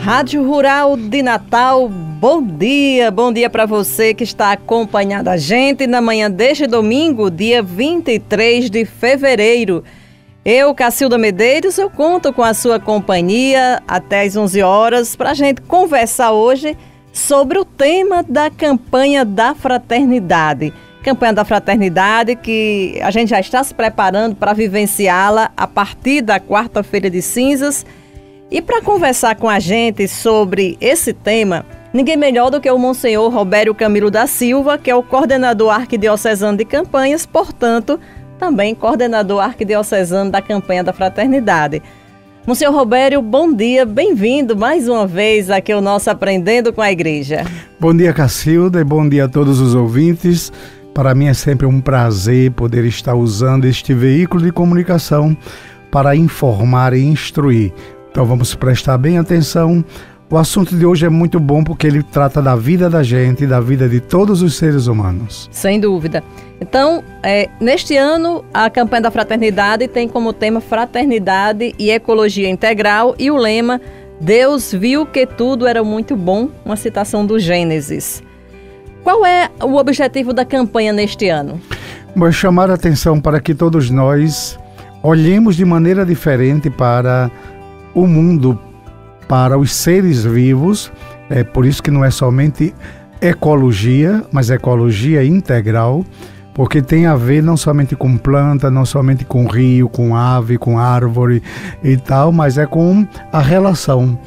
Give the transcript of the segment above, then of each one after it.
Rádio Rural de Natal, bom dia para você que está acompanhando a gente na manhã deste domingo, dia 23 de fevereiro. Eu, Cacilda Medeiros, eu conto com a sua companhia até às 11 horas para a gente conversar hoje sobre o tema da campanha da fraternidade. Campanha da fraternidade que a gente já está se preparando para vivenciá-la a partir da quarta-feira de cinzas. E para conversar com a gente sobre esse tema, ninguém melhor do que o Monsenhor Robério Camilo da Silva, que é o coordenador arquidiocesano de campanhas, portanto, também coordenador arquidiocesano da campanha da fraternidade. Monsenhor Robério, bom dia, bem-vindo mais uma vez aqui ao nosso Aprendendo com a Igreja. Bom dia, Cacilda, e bom dia a todos os ouvintes. Para mim é sempre um prazer poder estar usando este veículo de comunicação para informar e instruir. Então vamos prestar bem atenção. O assunto de hoje é muito bom porque ele trata da vida da gente e da vida de todos os seres humanos. Sem dúvida. Então, neste ano, a campanha da fraternidade tem como tema Fraternidade e Ecologia Integral e o lema Deus viu que tudo era muito bom, uma citação do Gênesis. Qual é o objetivo da campanha neste ano? Bom, chamar a atenção para que todos nós olhemos de maneira diferente para o mundo, para os seres vivos. É por isso que não é somente ecologia, mas ecologia integral, porque tem a ver não somente com planta, não somente com rio, com ave, com árvore e tal, mas é com a relação,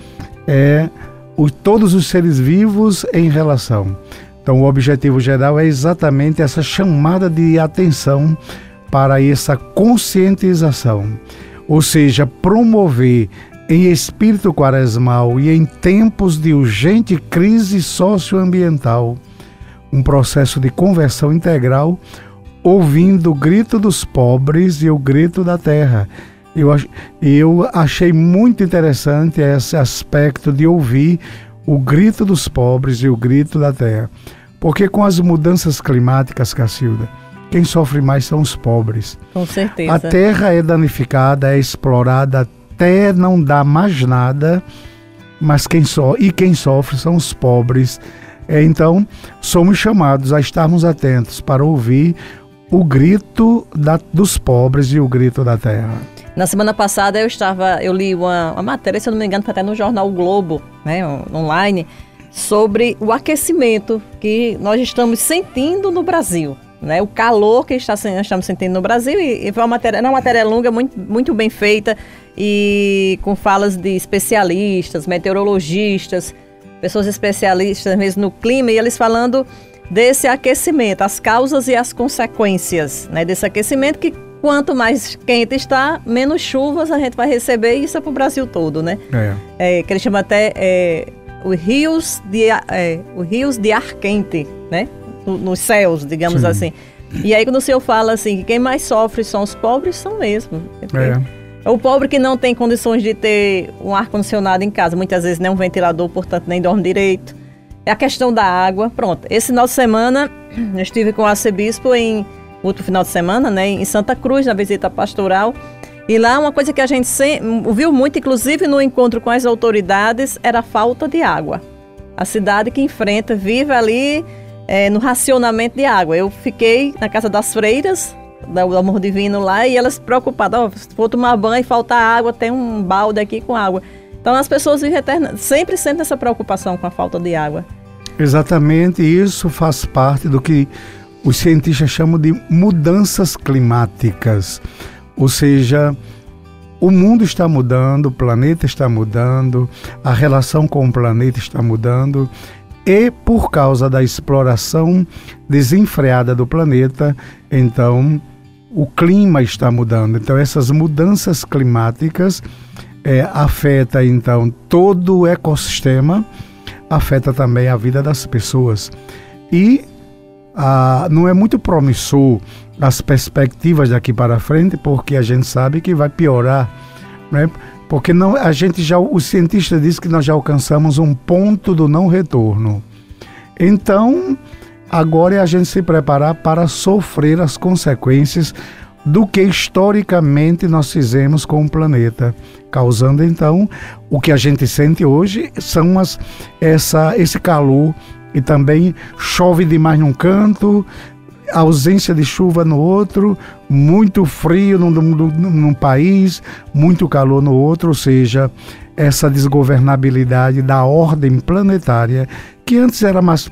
todos os seres vivos em relação. Então o objetivo geral é exatamente essa chamada de atenção para essa conscientização, ou seja, promover em espírito quaresmal e em tempos de urgente crise socioambiental, um processo de conversão integral, ouvindo o grito dos pobres e o grito da terra. Eu achei muito interessante esse aspecto de ouvir o grito dos pobres e o grito da terra, porque com as mudanças climáticas, Cacilda, quem sofre mais são os pobres. Com certeza. A terra é danificada, é explorada até não dá mais nada, mas quem sofre são os pobres. Então, somos chamados a estarmos atentos para ouvir o grito dos pobres e o grito da terra. Na semana passada eu li uma matéria, se eu não me engano, até no jornal o Globo, né, online, sobre o aquecimento que nós estamos sentindo no Brasil. Né, o calor que estamos sentindo no Brasil, e foi uma matéria longa, muito bem feita, e com falas de especialistas, meteorologistas, pessoas especialistas mesmo no clima, e eles falando desse aquecimento, as causas e as consequências, né, desse aquecimento, que quanto mais quente está, menos chuvas a gente vai receber, e isso é para o Brasil todo, né? Que eles chamam até os rios de ar quente, né? Nos céus, digamos Sim. assim. E aí quando o senhor fala assim, que quem mais sofre são os pobres, são mesmo. É o pobre que não tem condições de ter um ar-condicionado em casa, muitas vezes nem um ventilador, portanto nem dorme direito. É a questão da água. Pronto, esse final de semana eu estive com o arcebispo em outro final de semana, né, em Santa Cruz, na visita pastoral. E lá uma coisa que a gente ouviu muito, inclusive no encontro com as autoridades, era a falta de água. A cidade que vive ali no racionamento de água. Eu fiquei na casa das freiras, do Amor Divino lá, e elas preocupadas, se for tomar banho e faltar água, tem um balde aqui com água. Então as pessoas vivem sempre essa preocupação com a falta de água. Exatamente, isso faz parte do que os cientistas chamam de mudanças climáticas. Ou seja, o mundo está mudando, o planeta está mudando, a relação com o planeta está mudando, e por causa da exploração desenfreada do planeta, então o clima está mudando. Então essas mudanças climáticas afetam então todo o ecossistema, afeta também a vida das pessoas. E não é muito promissor as perspectivas daqui para frente, porque a gente sabe que vai piorar, né? Porque os cientistas dizem que nós já alcançamos um ponto do não retorno. Então, agora é a gente se preparar para sofrer as consequências do que historicamente nós fizemos com o planeta, causando então o que a gente sente hoje são esse calor, e também chove demais num canto, ausência de chuva no outro, muito frio num país, muito calor no outro, ou seja, essa desgovernabilidade da ordem planetária, que antes era mais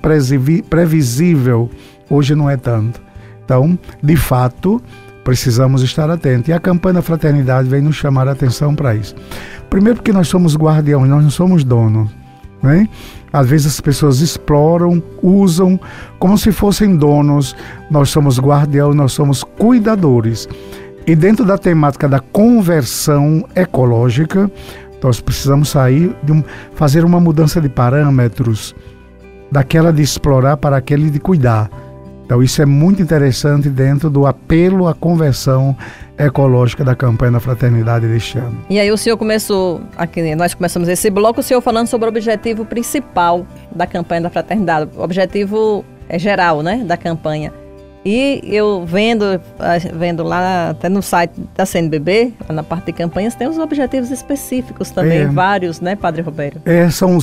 previsível, hoje não é tanto. Então, de fato, precisamos estar atentos. E a campanha da fraternidade vem nos chamar a atenção para isso. Primeiro porque nós somos guardiões, nós não somos donos, né? Às vezes as pessoas exploram, usam como se fossem donos. Nós somos guardiões, nós somos cuidadores. E dentro da temática da conversão ecológica, nós precisamos fazer uma mudança de parâmetros, daquela de explorar para aquele de cuidar. Então isso é muito interessante dentro do apelo à conversão ecológica da campanha da fraternidade deste ano. E aí o senhor nós começamos esse bloco, o senhor falando sobre o objetivo principal da campanha da fraternidade, o objetivo geral, né, da campanha. E eu vendo lá até no site da CNBB, lá na parte de campanhas, tem os objetivos específicos também, vários, né, Padre Robério? São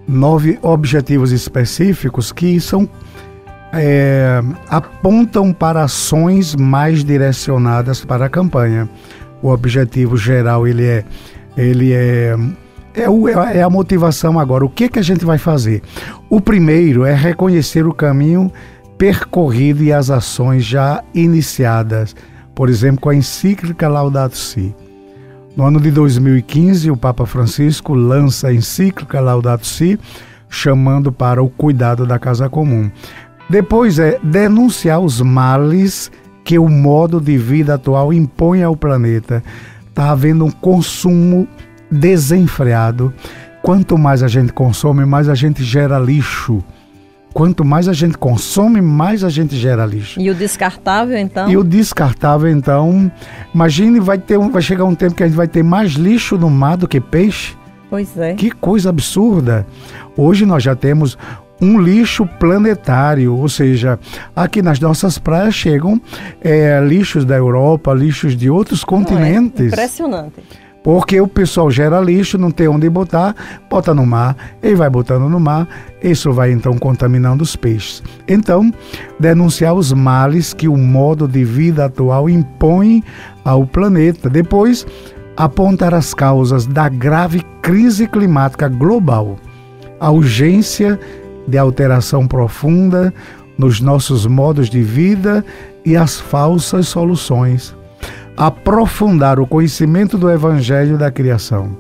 9 objetivos específicos que apontam para ações mais direcionadas para a campanha. O objetivo geral ele é a motivação agora. O que a gente vai fazer? O primeiro é reconhecer o caminho percorrido e as ações já iniciadas, por exemplo, com a encíclica Laudato Si. No ano de 2015, o Papa Francisco lança a encíclica Laudato Si, chamando para o cuidado da casa comum. Depois denunciar os males que o modo de vida atual impõe ao planeta. Está havendo um consumo desenfreado. Quanto mais a gente consome, mais a gente gera lixo. Quanto mais a gente consome, mais a gente gera lixo. E o descartável, então? Imagine, vai chegar um tempo que a gente vai ter mais lixo no mar do que peixe. Pois é. Que coisa absurda. Hoje nós já temos um lixo planetário, ou seja, aqui nas nossas praias chegam lixos da Europa, lixos de outros continentes. Impressionante. Porque o pessoal gera lixo, não tem onde botar, bota no mar, e vai botando no mar, isso vai então contaminando os peixes. Então, denunciar os males que o modo de vida atual impõe ao planeta. Depois, apontar as causas da grave crise climática global, a urgência de alteração profunda nos nossos modos de vida e as falsas soluções. Aprofundar o conhecimento do Evangelho da criação.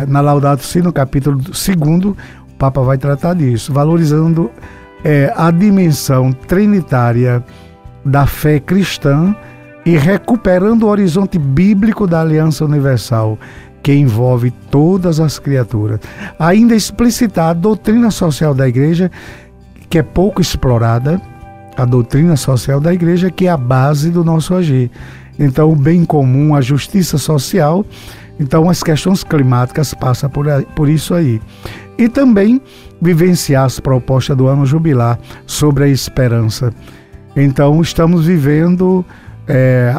Na Laudato Si, no capítulo 2, o Papa vai tratar disso, valorizando a dimensão trinitária da fé cristã e recuperando o horizonte bíblico da aliança universal, que envolve todas as criaturas. Ainda explicitar a doutrina social da Igreja, que é pouco explorada, a doutrina social da Igreja, que é a base do nosso agir. Então, o bem comum, a justiça social, então as questões climáticas passam por isso aí. E também vivenciar as propostas do ano jubilar sobre a esperança. Então, estamos vivendo,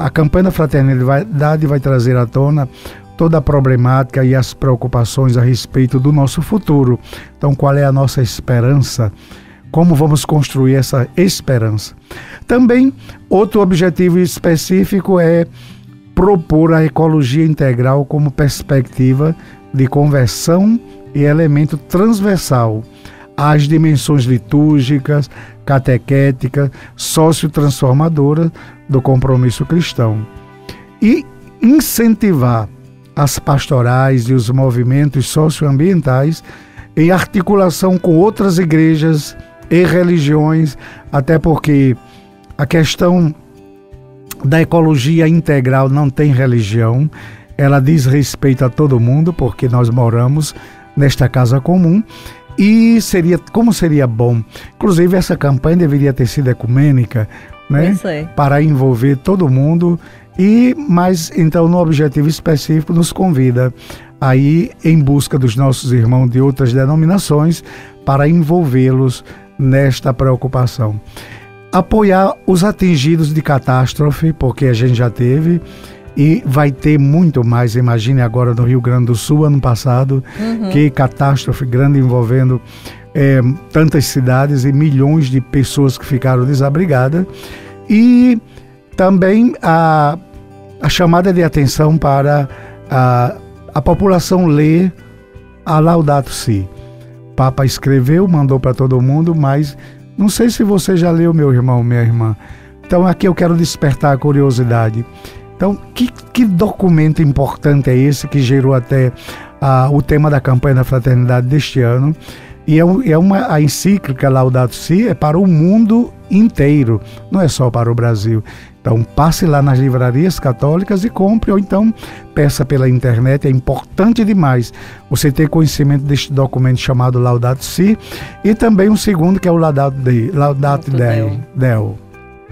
a campanha da fraternidade vai trazer à tona toda a problemática e as preocupações a respeito do nosso futuro. Então, qual é a nossa esperança? Como vamos construir essa esperança? Também, outro objetivo específico é propor a ecologia integral como perspectiva de conversão e elemento transversal às dimensões litúrgicas, catequéticas, sociotransformadoras do compromisso cristão. E incentivar as pastorais e os movimentos socioambientais em articulação com outras igrejas e religiões, até porque a questão da ecologia integral não tem religião, ela diz respeito a todo mundo, porque nós moramos nesta casa comum, e como seria bom, inclusive essa campanha deveria ter sido ecumênica, né? Para envolver todo mundo, mas então no objetivo específico nos convida a ir em busca dos nossos irmãos de outras denominações para envolvê-los nesta preocupação. apoiar os atingidos de catástrofe, porque a gente já teve e vai ter muito mais. Imagine agora no Rio Grande do Sul, ano passado, que catástrofe grande envolvendo tantas cidades e milhões de pessoas que ficaram desabrigadas. E também a chamada de atenção para a população ler a Laudato Si. O Papa escreveu, mandou para todo mundo, mas não sei se você já leu, meu irmão, minha irmã. Então aqui eu quero despertar a curiosidade. Então, que documento importante é esse que gerou até o tema da campanha da fraternidade deste ano? E a encíclica Laudato Si é para o mundo inteiro, não é só para o Brasil. Então passe lá nas livrarias católicas e compre, ou então peça pela internet. É importante demais você ter conhecimento deste documento chamado Laudato Si, e também um segundo que é o Laudato Dei.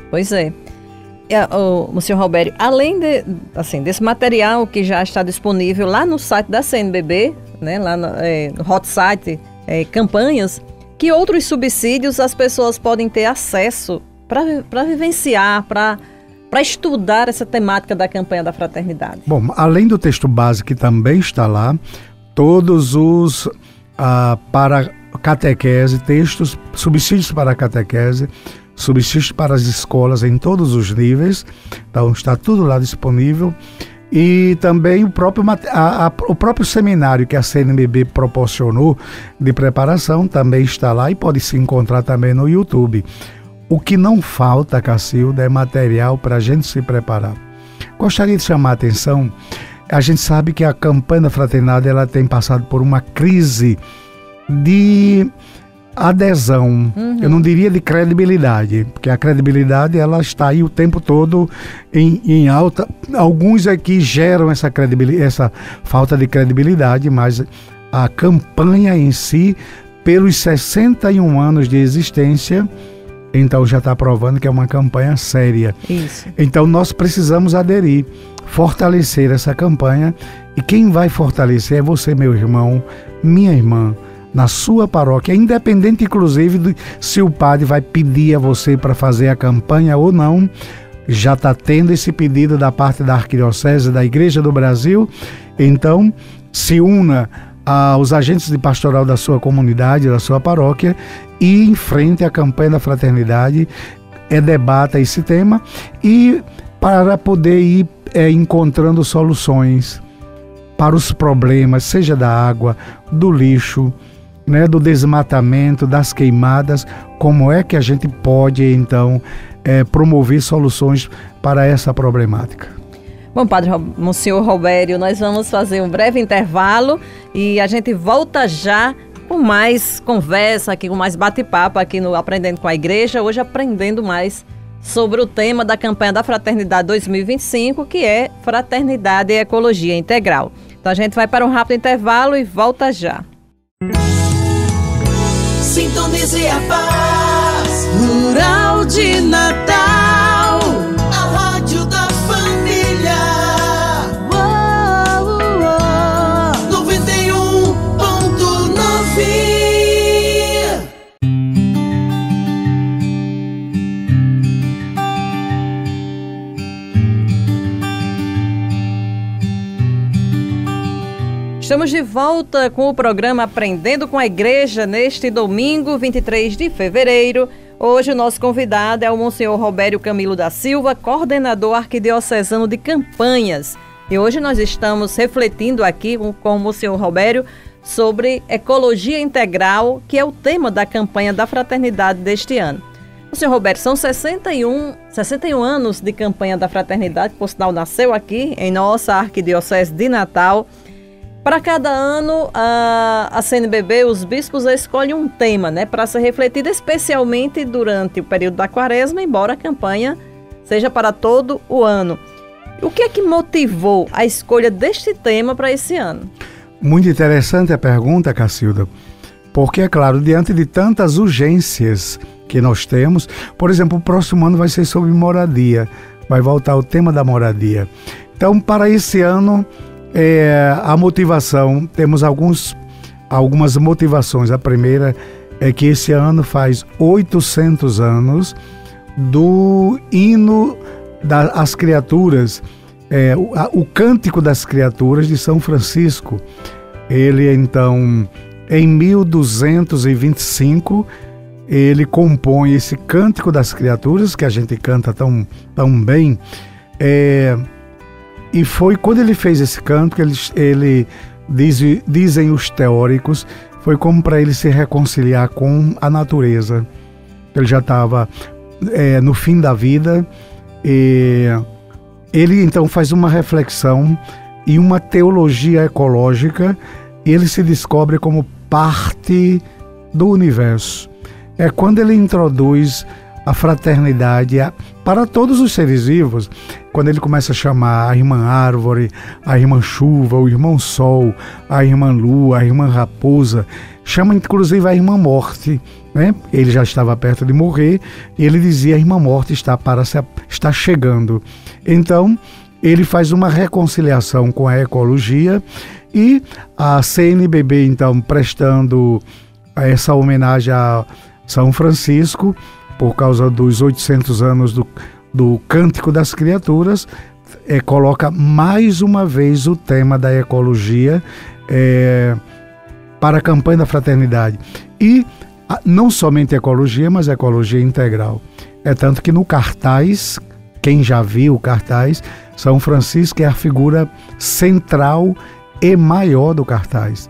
Pois é. Monsenhor Robério, além desse material que já está disponível lá no site da CNBB, né, lá no hot site, campanhas, que outros subsídios as pessoas podem ter acesso para vivenciar, para estudar essa temática da campanha da fraternidade? Bom, além do texto base que também está lá, todos os para catequese, textos, subsídios para a catequese, subsídios para as escolas em todos os níveis, então está tudo lá disponível. E também o próprio seminário que a CNBB proporcionou de preparação também está lá e pode se encontrar também no YouTube. O que não falta, Cacilda, é material para a gente se preparar. Gostaria de chamar a atenção, a gente sabe que a campanha da fraternidade ela tem passado por uma crise de adesão, eu não diria de credibilidade, porque a credibilidade ela está aí o tempo todo em alta. Alguns aqui geram essa falta de credibilidade, mas a campanha em si, pelos 61 anos de existência, então já está provando que é uma campanha séria. Isso. Então nós precisamos aderir, fortalecer essa campanha, e quem vai fortalecer é você, meu irmão, minha irmã, na sua paróquia, independente inclusive de se o padre vai pedir a você para fazer a campanha ou não. Já está tendo esse pedido da parte da Arquidiocese, da Igreja do Brasil. Então se una aos agentes de pastoral da sua comunidade, da sua paróquia, e enfrente a campanha da fraternidade, debata esse tema, e para poder ir encontrando soluções para os problemas, seja da água, do lixo, né, do desmatamento, das queimadas. Como é que a gente pode então promover soluções para essa problemática? Bom, Padre Monsenhor Robério, nós vamos fazer um breve intervalo e a gente volta já com mais conversa aqui, com mais bate-papo aqui no Aprendendo com a Igreja, hoje aprendendo mais sobre o tema da campanha da Fraternidade 2025, que é Fraternidade e Ecologia Integral. Então a gente vai para um rápido intervalo e volta já. Sintonize a paz rural de Natal, a rádio da família. 91.9. Estamos de volta com o programa Aprendendo com a Igreja neste domingo, 23 de fevereiro. Hoje o nosso convidado é o Monsenhor Robério Camilo da Silva, coordenador arquidiocesano de campanhas. E hoje nós estamos refletindo aqui com o Monsenhor Robério sobre ecologia integral, que é o tema da campanha da fraternidade deste ano. Monsenhor Robério, são 61 anos de campanha da fraternidade, por sinal nasceu aqui em nossa arquidiocese de Natal. Para cada ano, a CNBB, os bispos escolhem um tema, né, para ser refletido, especialmente durante o período da quaresma, embora a campanha seja para todo o ano. O que é que motivou a escolha deste tema para esse ano? Muito interessante a pergunta, Cacilda, porque, é claro, diante de tantas urgências que nós temos, por exemplo, o próximo ano vai ser sobre moradia, vai voltar o tema da moradia. Então, para esse ano, a motivação, temos algumas motivações. A primeira é que esse ano faz 800 anos do hino das criaturas, o Cântico das Criaturas de São Francisco. Ele, então, em 1225, ele compõe esse Cântico das Criaturas, que a gente canta tão bem. E foi quando ele fez esse cântico, dizem os teóricos, foi como para ele se reconciliar com a natureza. Ele já estava no fim da vida, e ele então faz uma reflexão e uma teologia ecológica, e ele se descobre como parte do universo. É quando ele introduz a fraternidade para todos os seres vivos, quando ele começa a chamar a irmã árvore, a irmã chuva, o irmão sol, a irmã lua, a irmã raposa, chama inclusive a irmã morte, né? Ele já estava perto de morrer e ele dizia: a irmã morte está chegando. Então ele faz uma reconciliação com a ecologia, e a CNBB, então, prestando essa homenagem a São Francisco, por causa dos 800 anos do Cântico das Criaturas, coloca mais uma vez o tema da ecologia para a campanha da fraternidade. E não somente ecologia, mas ecologia integral. É tanto que no cartaz, quem já viu o cartaz, São Francisco é a figura central e maior do cartaz.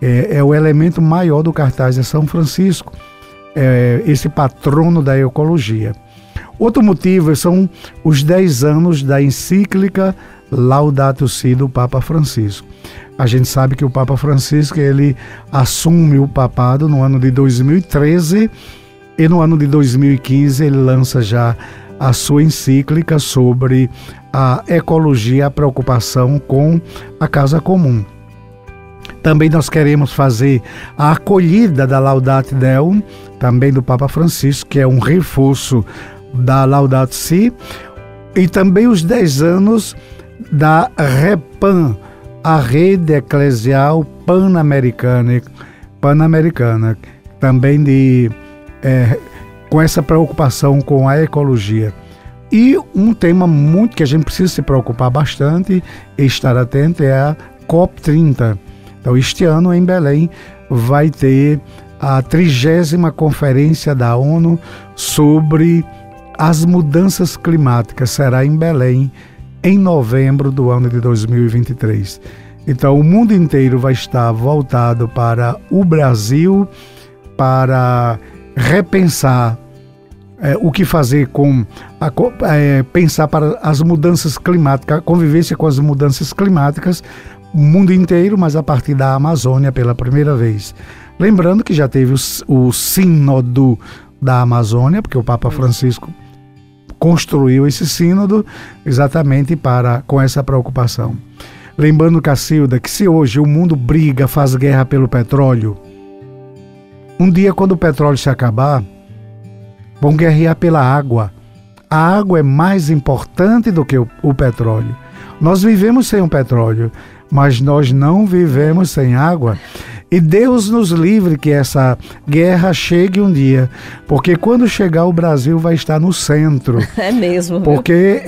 É o elemento maior do cartaz, é São Francisco. Esse patrono da ecologia. Outro motivo são os 10 anos da encíclica Laudato Si do Papa Francisco. A gente sabe que o Papa Francisco, ele assume o papado no ano de 2013, e no ano de 2015 ele lança já a sua encíclica sobre a ecologia, a preocupação com a casa comum. Também nós queremos fazer a acolhida da Laudato Deum, também do Papa Francisco, que é um reforço da Laudato Si, e também os 10 anos da REPAN, a Rede Eclesial Pan-Americana, também com essa preocupação com a ecologia. E um tema muito que a gente precisa se preocupar bastante e estar atento é a COP30. Então, este ano, em Belém, vai ter a 30ª Conferência da ONU sobre as mudanças climáticas. Será em Belém, em novembro do ano de 2023. Então, o mundo inteiro vai estar voltado para o Brasil, para repensar o que fazer pensar para as mudanças climáticas, a convivência com as mudanças climáticas, o mundo inteiro, mas a partir da Amazônia pela primeira vez. Lembrando que já teve o sínodo da Amazônia, porque o Papa Francisco construiu esse sínodo exatamente com essa preocupação. Lembrando, Cacilda, que se hoje o mundo briga, faz guerra pelo petróleo, um dia, quando o petróleo se acabar, vão guerrear pela água. A água é mais importante do que o petróleo. Nós vivemos sem o petróleo, mas nós não vivemos sem água. E Deus nos livre que essa guerra chegue um dia, porque quando chegar o Brasil vai estar no centro. É mesmo. Porque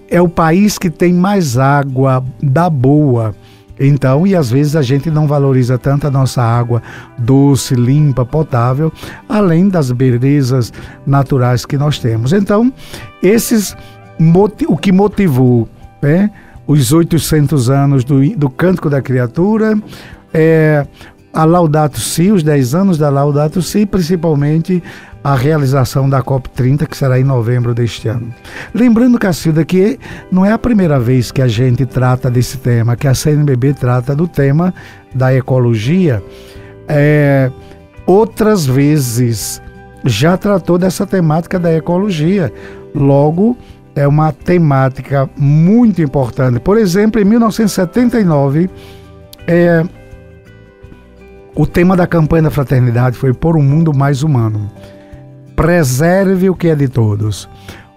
é o país que tem mais água da boa. Então, e às vezes a gente não valoriza tanto a nossa água doce, limpa, potável, além das belezas naturais que nós temos. Então, o que motivou os 800 anos do Cântico da Criatura, a Laudato Si, os 10 anos da Laudato Si, principalmente a realização da COP30, que será em novembro deste ano. Lembrando, Cacilda, que não é a primeira vez que a gente trata desse tema, que a CNBB trata do tema da ecologia. Outras vezes já tratou dessa temática da ecologia. Logo, é uma temática muito importante. Por exemplo, em 1979, o tema da campanha da fraternidade foi Por um Mundo Mais Humano. Preserve o que é de todos.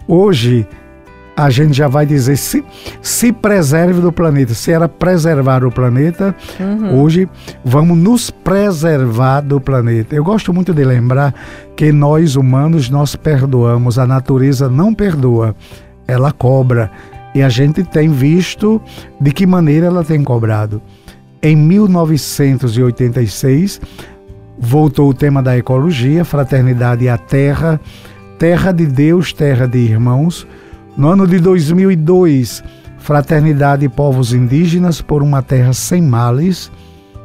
Hoje, a gente já vai dizer se preserve do planeta. Se era preservar o planeta, hoje vamos nos preservar do planeta. Eu gosto muito de lembrar que nós humanos, nós perdoamos, a natureza não perdoa, ela cobra. E a gente tem visto de que maneira ela tem cobrado. Em 1986, voltou o tema da ecologia, fraternidade à terra, terra de Deus, terra de irmãos. No ano de 2002, fraternidade e povos indígenas por uma terra sem males.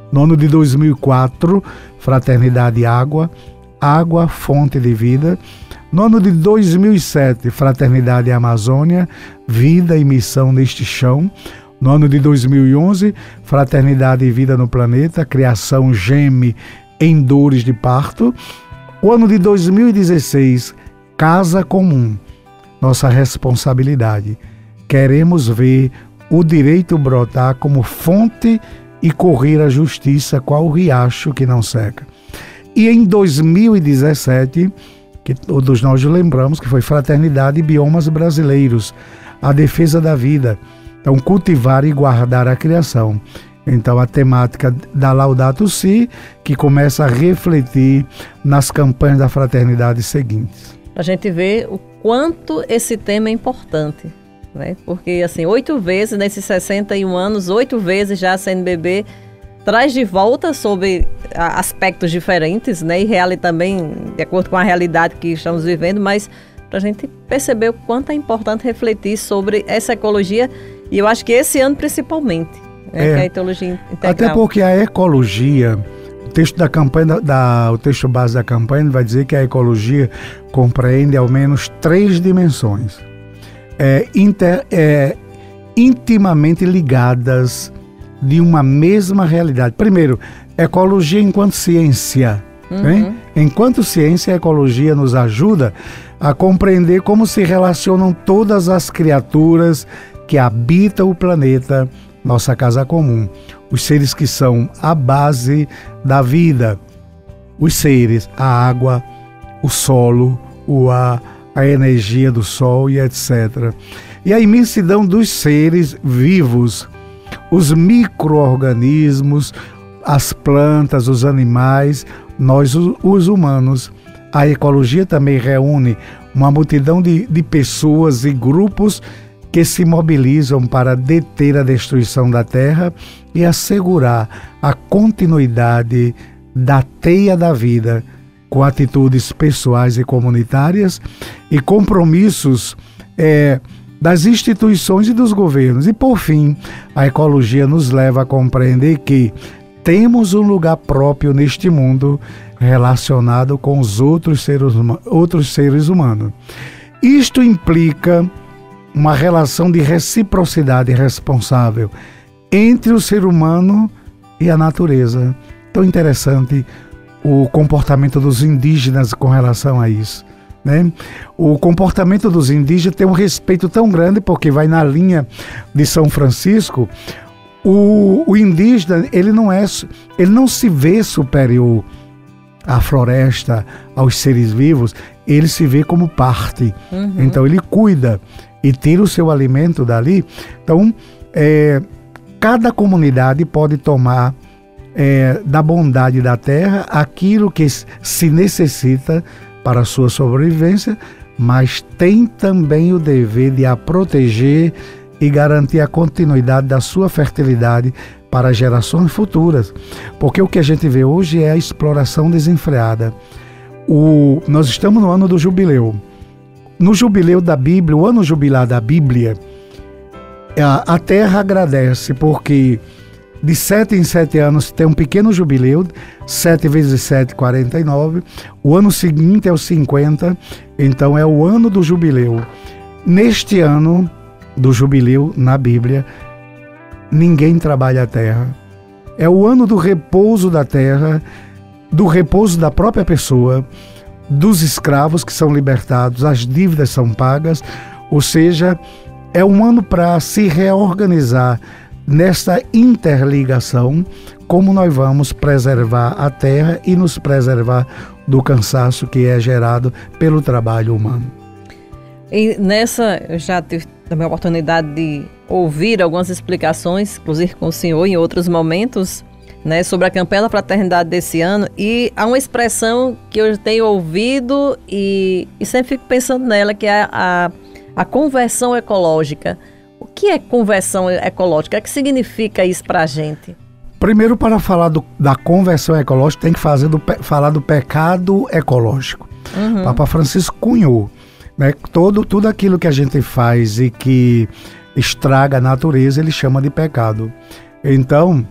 No ano de 2004, fraternidade e água, água, fonte de vida. No ano de 2007, fraternidade e Amazônia, vida e missão neste chão. No ano de 2011, fraternidade e vida no planeta, criação geme em dores de parto. O ano de 2016, casa comum, nossa responsabilidade. Queremos ver o direito brotar como fonte e correr a justiça, qual o riacho que não seca. E em 2017, que todos nós lembramos que foi fraternidade e biomas brasileiros, a defesa da vida. Então, cultivar e guardar a criação. Então, a temática da Laudato Si, que começa a refletir nas campanhas da fraternidade seguintes. A gente vê o quanto esse tema é importante, né? Porque, assim, 8 vezes, nesses 61 anos, 8 vezes já a CNBB traz de volta sobre aspectos diferentes, né? E também, de acordo com a realidade que estamos vivendo, mas para a gente perceber o quanto é importante refletir sobre essa ecologia, e eu acho que esse ano principalmente, né? Que é a ecologia integral. Até porque a ecologia, o texto da campanha, o texto base da campanha vai dizer que a ecologia compreende ao menos 3 dimensões intimamente ligadas de uma mesma realidade. Primeiro, ecologia enquanto ciência. Né? Enquanto ciência, a ecologia nos ajuda a compreender como se relacionam todas as criaturas que habitam o planeta, nossa casa comum. Os seres que são a base da vida. Os seres, a água, o solo, o ar, a energia do sol e etc. E a imensidão dos seres vivos, os micro-organismos, as plantas, os animais, nós os humanos. A ecologia também reúne uma multidão de pessoas e grupos que se mobilizam para deter a destruição da terra e assegurar a continuidade da teia da vida, com atitudes pessoais e comunitárias e compromissos das instituições e dos governos. E, por fim, a ecologia nos leva a compreender que temos um lugar próprio neste mundo relacionado com os outros seres humanos. Isto implica uma relação de reciprocidade responsável entre o ser humano e a natureza. Tão interessante o comportamento dos indígenas com relação a isso, né? O comportamento dos indígenas tem um respeito tão grande, porque vai na linha de São Francisco. O indígena, ele não se vê superior à floresta, aos seres vivos, ele se vê como parte. Então ele cuida e tira o seu alimento dali. Então, cada comunidade pode tomar da bondade da terra aquilo que se necessita para a sua sobrevivência, mas tem também o dever de a proteger e garantir a continuidade da sua fertilidade para gerações futuras. Porque o que a gente vê hoje é a exploração desenfreada. Nós estamos no ano do jubileu. No jubileu da Bíblia, o ano jubilar da Bíblia, a terra agradece, porque de 7 em 7 anos tem um pequeno jubileu, 7 vezes 7, 49. O ano seguinte é o 50, então é o ano do jubileu. Neste ano do jubileu, na Bíblia, ninguém trabalha a terra. É o ano do repouso da terra, do repouso da própria pessoa, dos escravos que são libertados, as dívidas são pagas, ou seja, é um ano para se reorganizar nessa interligação, como nós vamos preservar a terra e nos preservar do cansaço que é gerado pelo trabalho humano. E nessa, eu já também a oportunidade de ouvir algumas explicações, inclusive com o senhor em outros momentos, né, sobre a campanha da fraternidade desse ano, e há uma expressão que eu tenho ouvido e sempre fico pensando nela, que é a conversão ecológica. O que é conversão ecológica? O que significa isso para a gente? Primeiro, para falar da conversão ecológica, tem que falar do pecado ecológico. Papa Francisco cunhou, né, tudo aquilo que a gente faz e que estraga a natureza, ele chama de pecado. Então,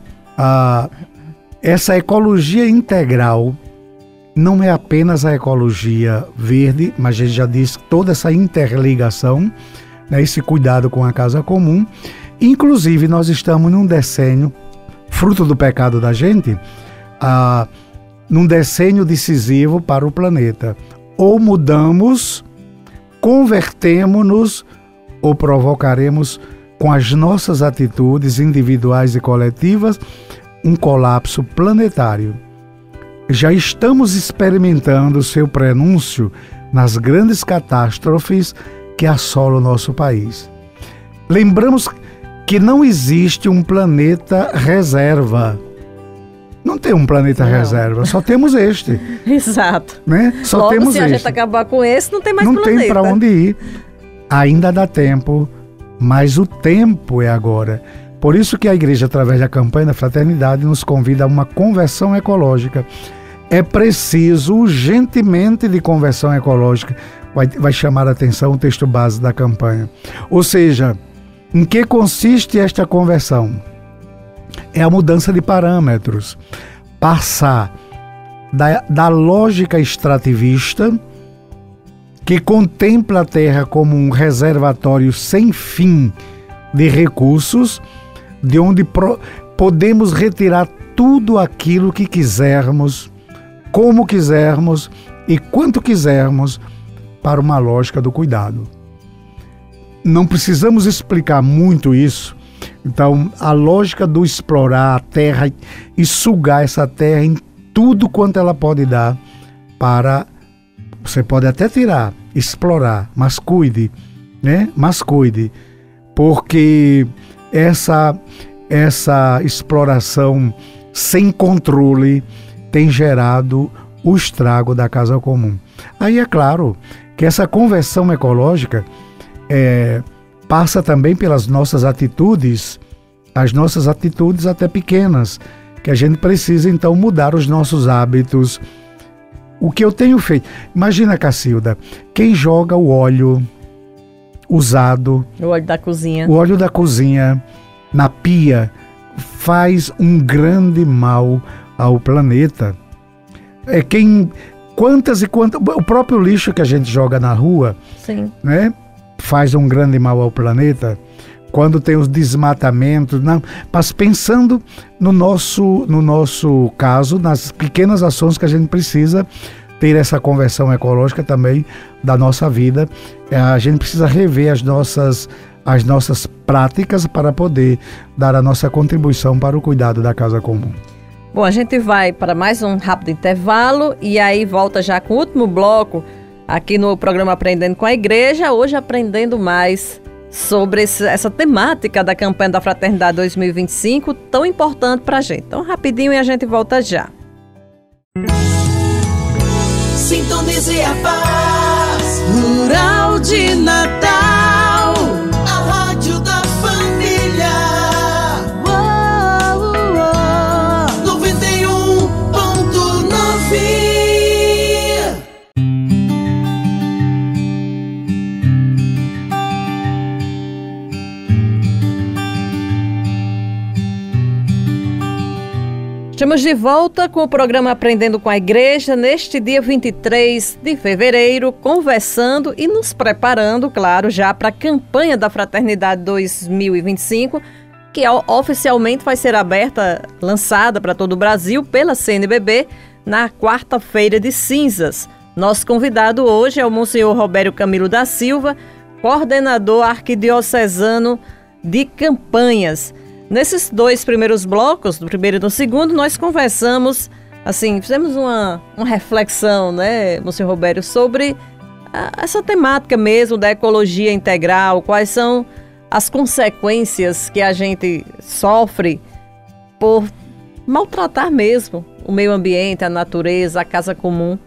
essa ecologia integral não é apenas a ecologia verde, mas a gente já disse toda essa interligação, né, esse cuidado com a casa comum. Inclusive, nós estamos num decênio, fruto do pecado da gente, num decênio decisivo para o planeta. Ou mudamos, convertemos-nos, ou provocaremos com as nossas atitudes individuais e coletivas um colapso planetário. Já estamos experimentando seu prenúncio nas grandes catástrofes que assolam o nosso país. Lembramos que não existe um planeta reserva. Não tem um planeta reserva, só temos este. Exato. Né? Só logo, temos se a gente acabar com esse, não tem mais não planeta. Não tem para onde ir. Ainda dá tempo, mas o tempo é agora. Por isso que a igreja, através da campanha da fraternidade, nos convida a uma conversão ecológica. É preciso urgentemente de conversão ecológica. Vai chamar a atenção o texto base da campanha. Ou seja, em que consiste esta conversão? É a mudança de parâmetros. Passar da lógica extrativista, que contempla a Terra como um reservatório sem fim de recursos, de onde podemos retirar tudo aquilo que quisermos, como quisermos e quanto quisermos, para uma lógica do cuidado. Não precisamos explicar muito isso. Então, a lógica do explorar a terra e sugar essa terra em tudo quanto ela pode dar, você pode até tirar, explorar, mas cuide, né? Mas cuide, porque essa exploração sem controle tem gerado o estrago da casa comum. Aí é claro que essa conversão ecológica passa também pelas nossas atitudes, as nossas atitudes até pequenas, que a gente precisa então mudar os nossos hábitos. O que eu tenho feito? Imagina, Cacilda, quem joga o óleo usado, o óleo da cozinha na pia, faz um grande mal ao planeta. Quantas e quantas, o próprio lixo que a gente joga na rua, sim, né, faz um grande mal ao planeta. Quando tem os desmatamentos, mas pensando no nosso caso, nas pequenas ações que a gente precisa ter essa conversão ecológica também da nossa vida, a gente precisa rever as nossas práticas para poder dar a nossa contribuição para o cuidado da casa comum. Bom, a gente vai para mais um rápido intervalo e aí volta já com o último bloco aqui no programa Aprendendo com a Igreja, hoje aprendendo mais sobre essa temática da campanha da Fraternidade 2025, tão importante para a gente. Então, rapidinho e a gente volta já. Sintonize a paz rural de Natal, a rádio da família. 91.9. Estamos de volta com o programa Aprendendo com a Igreja, neste dia 23 de fevereiro, conversando e nos preparando, claro, já para a campanha da Fraternidade 2025, que oficialmente vai ser lançada para todo o Brasil pela CNBB na quarta-feira de cinzas. Nosso convidado hoje é o Monsenhor Robério Camilo da Silva, coordenador arquidiocesano de campanhas. Nesses dois primeiros blocos, do primeiro e do segundo, nós conversamos, assim, fizemos uma reflexão, né, Monsenhor Robério, sobre essa temática mesmo da ecologia integral, quais são as consequências que a gente sofre por maltratar mesmo o meio ambiente, a natureza, a casa comum.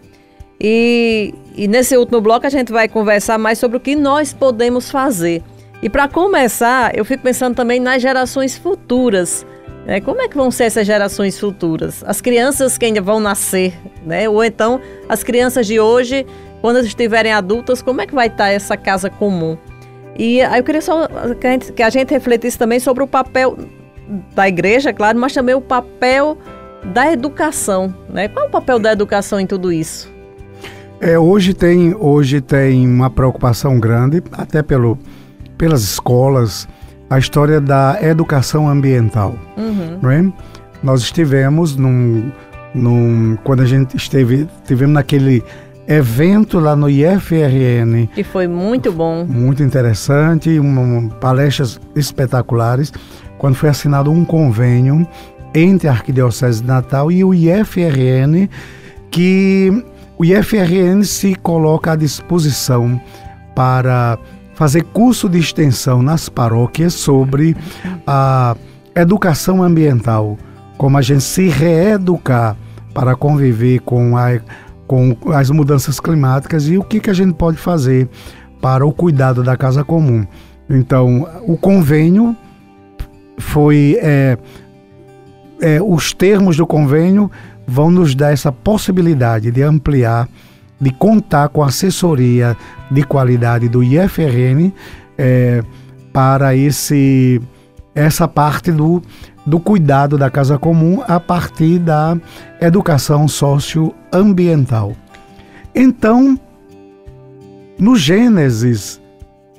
E nesse último bloco a gente vai conversar mais sobre o que nós podemos fazer. E para começar, eu fico pensando também nas gerações futuras. Né? Como é que vão ser essas gerações futuras? As crianças que ainda vão nascer, né? Ou então as crianças de hoje, quando elas estiverem adultas, como é que vai estar essa casa comum? E aí eu queria só que a gente refletisse também sobre o papel da igreja, claro, mas também o papel da educação. Né? Qual é o papel da educação em tudo isso? Hoje tem uma preocupação grande, até pelas escolas, a história da educação ambiental. Não é? Nós estivemos quando a gente estivemos naquele evento lá no IFRN. Que foi muito bom. Muito interessante, palestras espetaculares, quando foi assinado um convênio entre a Arquidiocese de Natal e o IFRN, que o IFRN se coloca à disposição para fazer curso de extensão nas paróquias sobre a educação ambiental, como a gente se reeducar para conviver com as mudanças climáticas e o que a gente pode fazer para o cuidado da casa comum. Então, o convênio foi... os termos do convênio vão nos dar essa possibilidade de ampliar, de contar com a assessoria de qualidade do IFRN para essa parte do cuidado da casa comum a partir da educação socioambiental. Então, no Gênesis,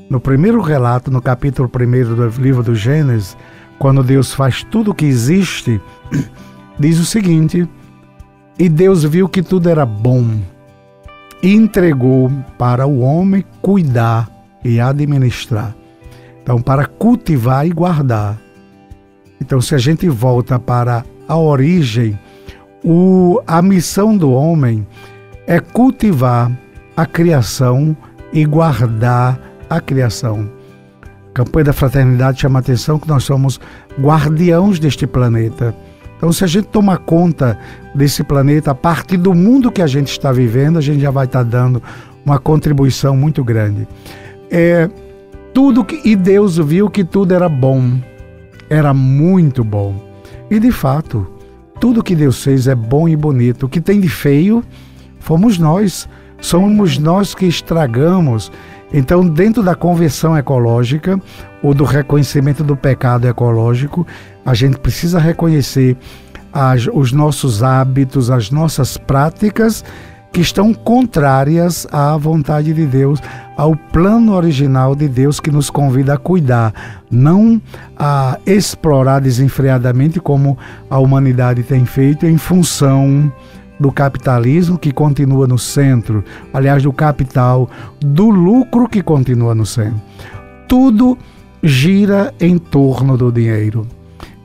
no primeiro relato, no capítulo 1 do livro do Gênesis, quando Deus faz tudo o que existe, diz o seguinte: e Deus viu que tudo era bom e entregou para o homem cuidar e administrar. Então, para cultivar e guardar. Então, se a gente volta para a origem, a missão do homem é cultivar a criação e guardar a criação. A campanha da fraternidade chama a atenção que nós somos guardiãos deste planeta. Então, se a gente tomar conta desse planeta, a partir do mundo que a gente está vivendo, a gente já vai estar dando uma contribuição muito grande. E Deus viu que tudo era bom, era muito bom. E, de fato, tudo que Deus fez é bom e bonito. O que tem de feio fomos nós. Somos nós que estragamos. Então, dentro da conversão ecológica, ou do reconhecimento do pecado ecológico, a gente precisa reconhecer os nossos hábitos, as nossas práticas que estão contrárias à vontade de Deus, ao plano original de Deus que nos convida a cuidar, não a explorar desenfreadamente como a humanidade tem feito em função do capitalismo que continua no centro, aliás, do capital, do lucro que continua no centro. Tudo gira em torno do dinheiro.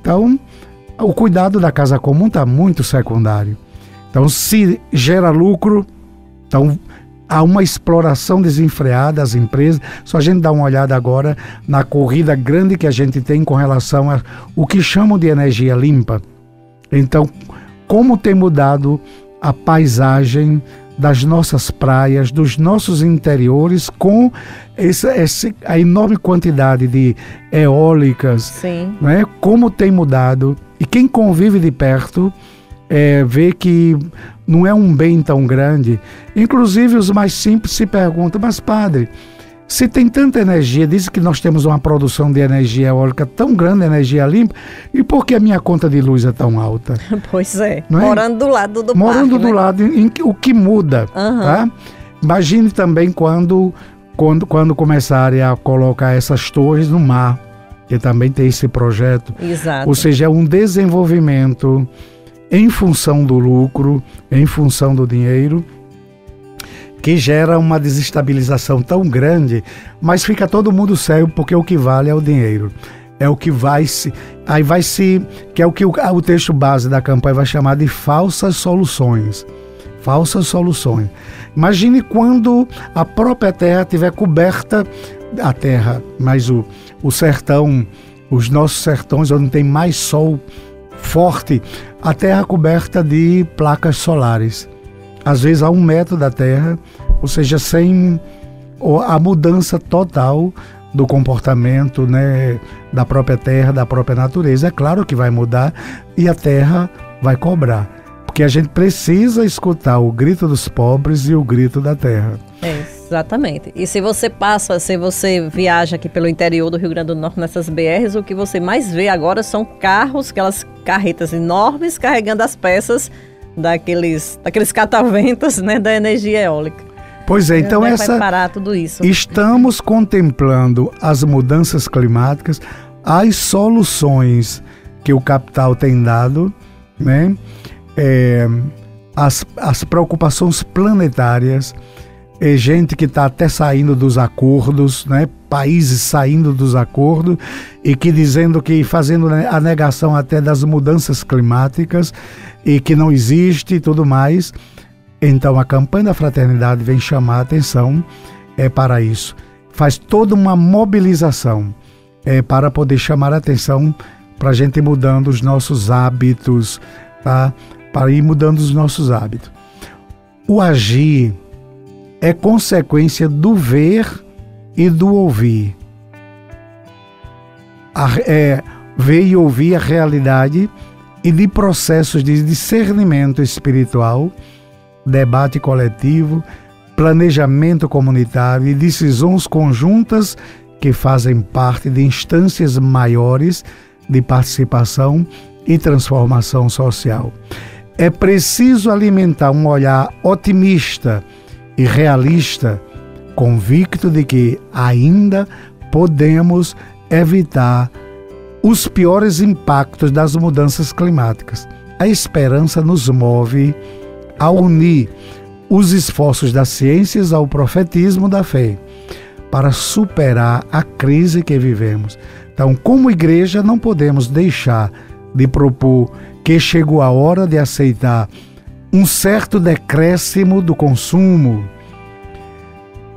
Então, o cuidado da casa comum está muito secundário. Então, se gera lucro, então há uma exploração desenfreada das empresas. Só a gente dá uma olhada agora na corrida grande que a gente tem com relação a o que chamam de energia limpa. Então, como tem mudado a paisagem das nossas praias, dos nossos interiores, com a enorme quantidade de eólicas. Sim. Né? Como tem mudado. E quem convive de perto vê que não é um bem tão grande. Inclusive os mais simples se perguntam: mas padre, se tem tanta energia, diz que nós temos uma produção de energia eólica tão grande, energia limpa, e por que a minha conta de luz é tão alta? Pois é, não morando do lado do morando parque, do né? lado, o que muda, tá? Imagine também quando começarem a colocar essas torres no mar, que também tem esse projeto. Exato. Ou seja, é um desenvolvimento em função do lucro, em função do dinheiro, que gera uma desestabilização tão grande, mas fica todo mundo cego, porque o que vale é o dinheiro. É o que que é o que o texto base da campanha vai chamar de falsas soluções. falsas soluções. Imagine quando a própria terra estiver coberta, a terra, mas o sertão, os nossos sertões onde tem mais sol forte, a terra coberta de placas solares, às vezes a 1 metro da terra, ou seja, sem a mudança total do comportamento, né, da própria terra, da própria natureza. É claro que vai mudar e a terra vai cobrar, porque a gente precisa escutar o grito dos pobres e o grito da terra. Exatamente. E se você viaja aqui pelo interior do Rio Grande do Norte nessas BRs, o que você mais vê agora são carros, aquelas carretas enormes carregando as peças daqueles cataventos, né, da energia eólica. Pois é, então vai parar tudo isso. Estamos contemplando as mudanças climáticas, as soluções que o capital tem dado, né? As preocupações planetárias, gente que está até saindo dos acordos, né? Países saindo dos acordos e que dizendo que fazendo a negação até das mudanças climáticas e que não existe e tudo mais. Então a campanha da fraternidade vem chamar a atenção para isso. Faz toda uma mobilização para poder chamar a atenção para a gente ir mudando os nossos hábitos, tá? Para ir mudando os nossos hábitos. O agir é consequência do ver e do ouvir. Ver e ouvir a realidade e de processos de discernimento espiritual, debate coletivo, planejamento comunitário e decisões conjuntas que fazem parte de instâncias maiores de participação e transformação social. É preciso alimentar um olhar otimista e realista, convicto de que ainda podemos evitar os piores impactos das mudanças climáticas. A esperança nos move a unir os esforços das ciências ao profetismo da fé, para superar a crise que vivemos. Então, como igreja, não podemos deixar de propor que chegou a hora de aceitar um certo decréscimo do consumo.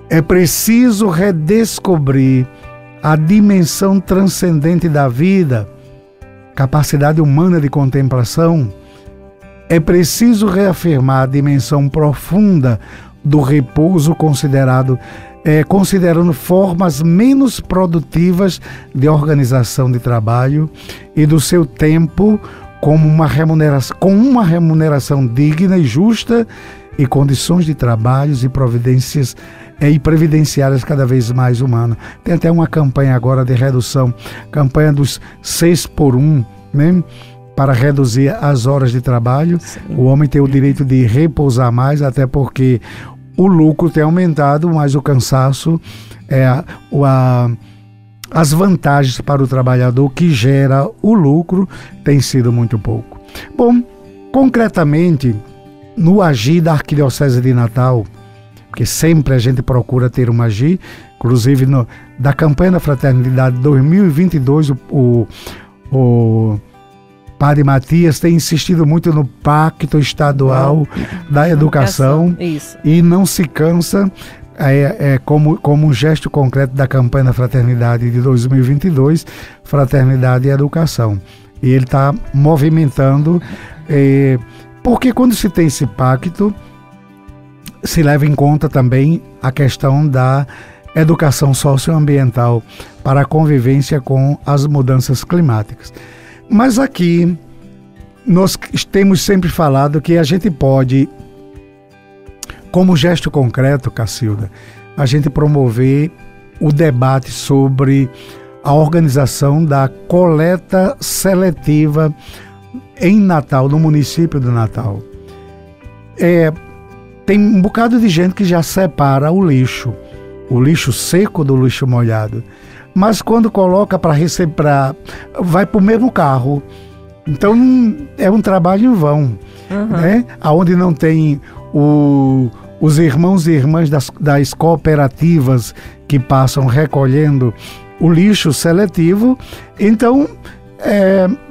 É preciso redescobrir a dimensão transcendente da vida, capacidade humana de contemplação. É preciso reafirmar a dimensão profunda do repouso considerando formas menos produtivas de organização de trabalho e do seu tempo como uma remuneração digna e justa e condições de trabalhos e providências e previdenciárias cada vez mais humanas. Tem até uma campanha agora de redução, campanha dos 6x1, né? Para reduzir as horas de trabalho. Sim. O homem tem o direito de repousar mais, até porque o lucro tem aumentado, mas o cansaço, as vantagens para o trabalhador que gera o lucro tem sido muito pouco. Bom, concretamente, no agir da Arquidiocese de Natal, porque sempre a gente procura ter um agir, inclusive da campanha da Fraternidade 2022, o Padre Matias tem insistido muito no Pacto Estadual da Educação e não se cansa, como um gesto concreto da campanha da Fraternidade de 2022, Fraternidade e Educação. E ele está movimentando, porque quando se tem esse pacto, se leva em conta também a questão da educação socioambiental para a convivência com as mudanças climáticas. Mas aqui nós temos sempre falado que a gente pode, como gesto concreto, Cacilda, a gente promover o debate sobre a organização da coleta seletiva em Natal, no município do Natal. Tem um bocado de gente que já separa o lixo seco do lixo molhado. Mas quando coloca para receber, vai para o mesmo carro. Então é um trabalho em vão, né? Onde não tem os irmãos e irmãs das cooperativas que passam recolhendo o lixo seletivo. Então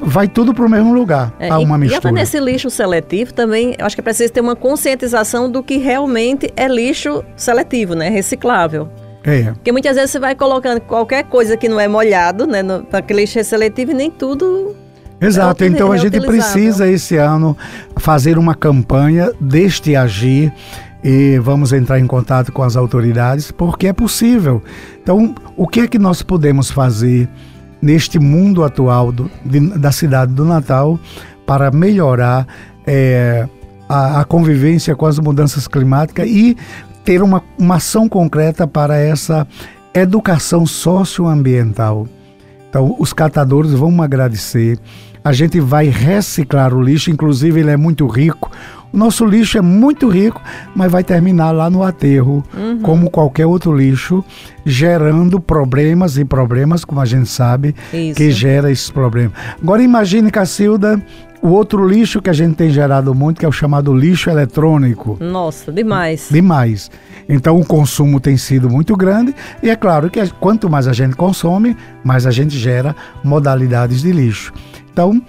vai tudo para o mesmo lugar. Há uma mistura. E nesse lixo seletivo também, eu acho que é preciso ter uma conscientização do que realmente é lixo seletivo, né? Reciclável. Porque muitas vezes você vai colocando qualquer coisa que não é molhado, né, naquele lixo seletivo e nem tudo. Exato, então a gente precisa esse ano fazer uma campanha deste agir e vamos entrar em contato com as autoridades, porque é possível. Então, o que é que nós podemos fazer neste mundo atual da cidade do Natal para melhorar a convivência com as mudanças climáticas e ter uma ação concreta para essa educação socioambiental? Então, os catadores vão me agradecer. A gente vai reciclar o lixo, inclusive ele é muito rico. O nosso lixo é muito rico, mas vai terminar lá no aterro, como qualquer outro lixo, gerando problemas e problemas, como a gente sabe, que gera esses problemas. Agora imagine, Cacilda, o outro lixo que a gente tem gerado muito, que é o chamado lixo eletrônico. Nossa, demais. Demais. Então o consumo tem sido muito grande e é claro que quanto mais a gente consome, mais a gente gera modalidades de lixo. Então,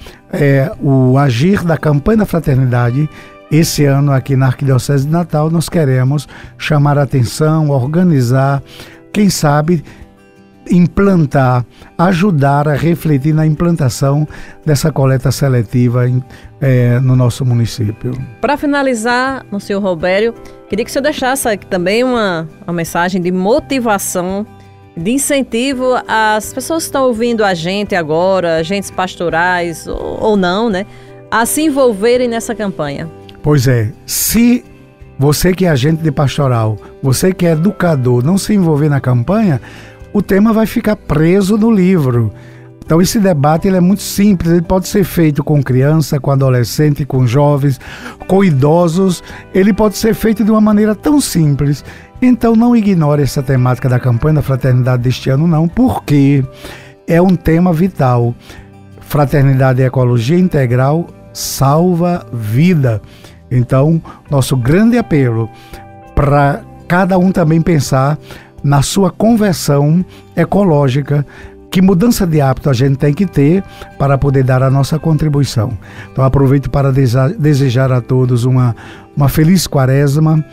o agir da campanha da fraternidade, esse ano aqui na Arquidiocese de Natal, nós queremos chamar a atenção, organizar, quem sabe implantar, ajudar a refletir na implantação dessa coleta seletiva no nosso município. Para finalizar, no senhor Robério, queria que o senhor deixasse aqui também uma mensagem de motivação, de incentivo às pessoas que estão ouvindo a gente agora, agentes pastorais ou não, né, a se envolverem nessa campanha. Pois é, se você que é agente de pastoral, você que é educador, não se envolver na campanha, o tema vai ficar preso no livro. Então esse debate ele é muito simples, ele pode ser feito com criança, com adolescente, com jovens, com idosos, ele pode ser feito de uma maneira tão simples. Então não ignore essa temática da campanha da fraternidade deste ano não, porque é um tema vital. Fraternidade e ecologia integral salva vida. Então nosso grande apelo para cada um também pensar na sua conversão ecológica, que mudança de hábito a gente tem que ter para poder dar a nossa contribuição. Então aproveito para desejar a todos uma feliz quaresma,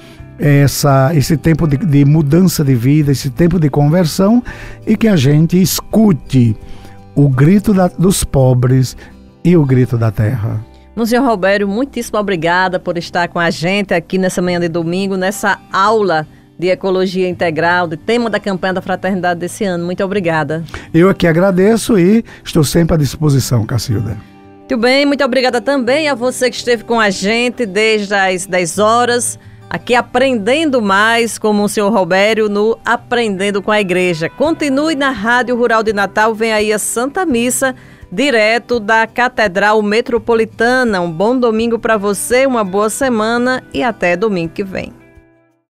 esse tempo de mudança de vida, esse tempo de conversão, e que a gente escute o grito dos pobres e o grito da terra. Monsenhor Robério, muitíssimo obrigada por estar com a gente aqui nessa manhã de domingo, nessa aula de ecologia integral, de tema da campanha da fraternidade desse ano. Muito obrigada. Eu aqui agradeço e estou sempre à disposição, Cacilda. Muito bem, muito obrigada também a você que esteve com a gente desde as 10 horas, aqui aprendendo mais com o Monsenhor Robério no Aprendendo com a Igreja. Continue na Rádio Rural de Natal, vem aí a Santa Missa, direto da Catedral Metropolitana. Um bom domingo para você, uma boa semana e até domingo que vem.